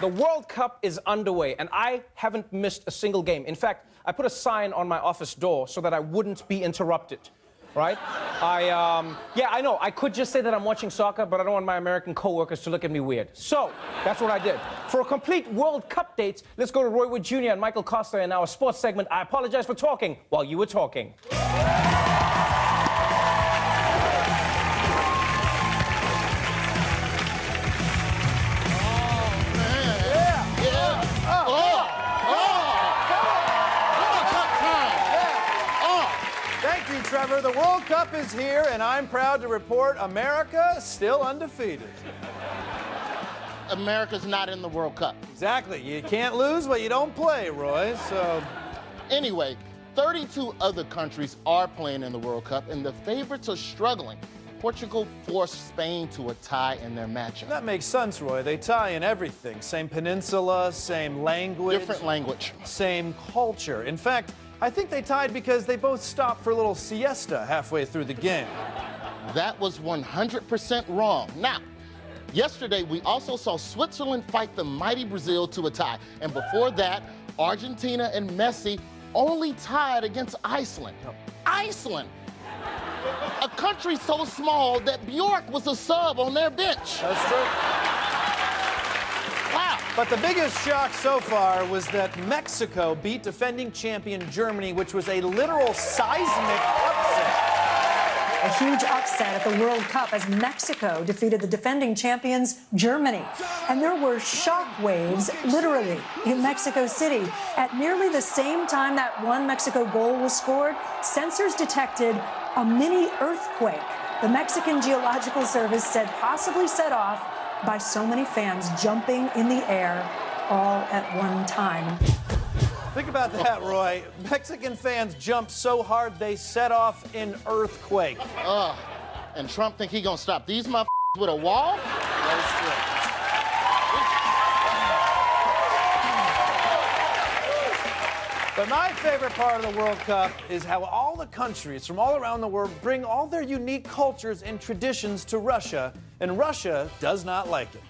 The World Cup is underway, and I haven't missed a single game. In fact, I put a sign on my office door so that I wouldn't be interrupted, right? Yeah, I know, I could just say that I'm watching soccer, but I don't want my American coworkers to look at me weird. So, that's what I did. For a complete World Cup date, let's go to Roy Wood Jr. and Michael Costa in our sports segment. I apologize for talking while you were talking. Trevor, the World Cup is here, and I'm proud to report America still undefeated. America's not in the World Cup. Exactly. You can't lose what you don't play, Roy, so... Anyway, 32 other countries are playing in the World Cup, and the favorites are struggling. Portugal forced Spain to a tie in their matchup. That makes sense, Roy. They tie in everything. Same peninsula, same language. Different language. Same culture. In fact, I think they tied because they both stopped for a little siesta halfway through the game. That was 100% wrong. Now, yesterday we also saw Switzerland fight the mighty Brazil to a tie. And before that, Argentina and Messi only tied against Iceland. Iceland! A country so small that Bjork was a sub on their bench. That's true. Wow. But the biggest shock so far was that Mexico beat defending champion Germany, which was a literal seismic upset. A huge upset at the World Cup as Mexico defeated the defending champions, Germany. And there were shock waves, literally, in Mexico City. At nearly the same time that one Mexico goal was scored, sensors detected a mini earthquake. The Mexican Geological Service said possibly set off by so many fans jumping in the air all at one time. Think about that, Roy. Mexican fans jumped so hard they set off an earthquake. And Trump think he gonna stop these motherfuckers with a wall? That's true. But my favorite part of the World Cup is how all the countries from all around the world bring all their unique cultures and traditions to Russia, and Russia does not like it.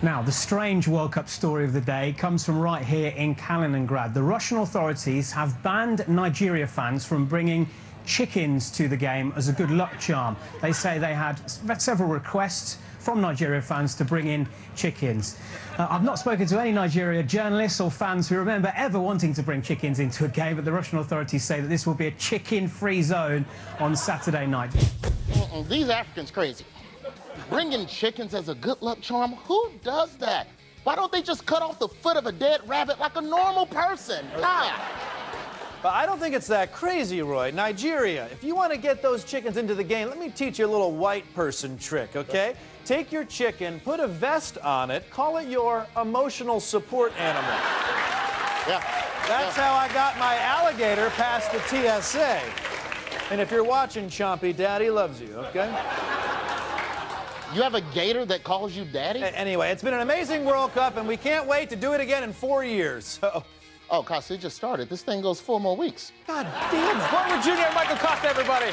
Now, the strange World Cup story of the day comes from right here in Kaliningrad. The Russian authorities have banned Nigeria fans from bringing chickens to the game as a good luck charm. They say they had several requests from Nigeria fans to bring in chickens. I've not spoken to any Nigeria journalists or fans who remember ever wanting to bring chickens into a game, but the Russian authorities say that this will be a chicken-free zone on Saturday night. These Africans crazy. Bringing chickens as a good luck charm? Who does that? Why don't they just cut off the foot of a dead rabbit like a normal person? But I don't think it's that crazy, Roy. Nigeria, if you want to get those chickens into the game, let me teach you a little white person trick, okay? Take your chicken, put a vest on it, call it your emotional support animal. Yeah. That's how I got my alligator past the TSA. And if you're watching, Chompy, Daddy loves you, okay? You have a gator that calls you daddy? Anyway, it's been an amazing World Cup, and we can't wait to do it again in 4 years. So. Oh, Costa, it just started. This thing goes 4 more weeks. God damn it. Roy Wood Jr. and Michael Costa, everybody.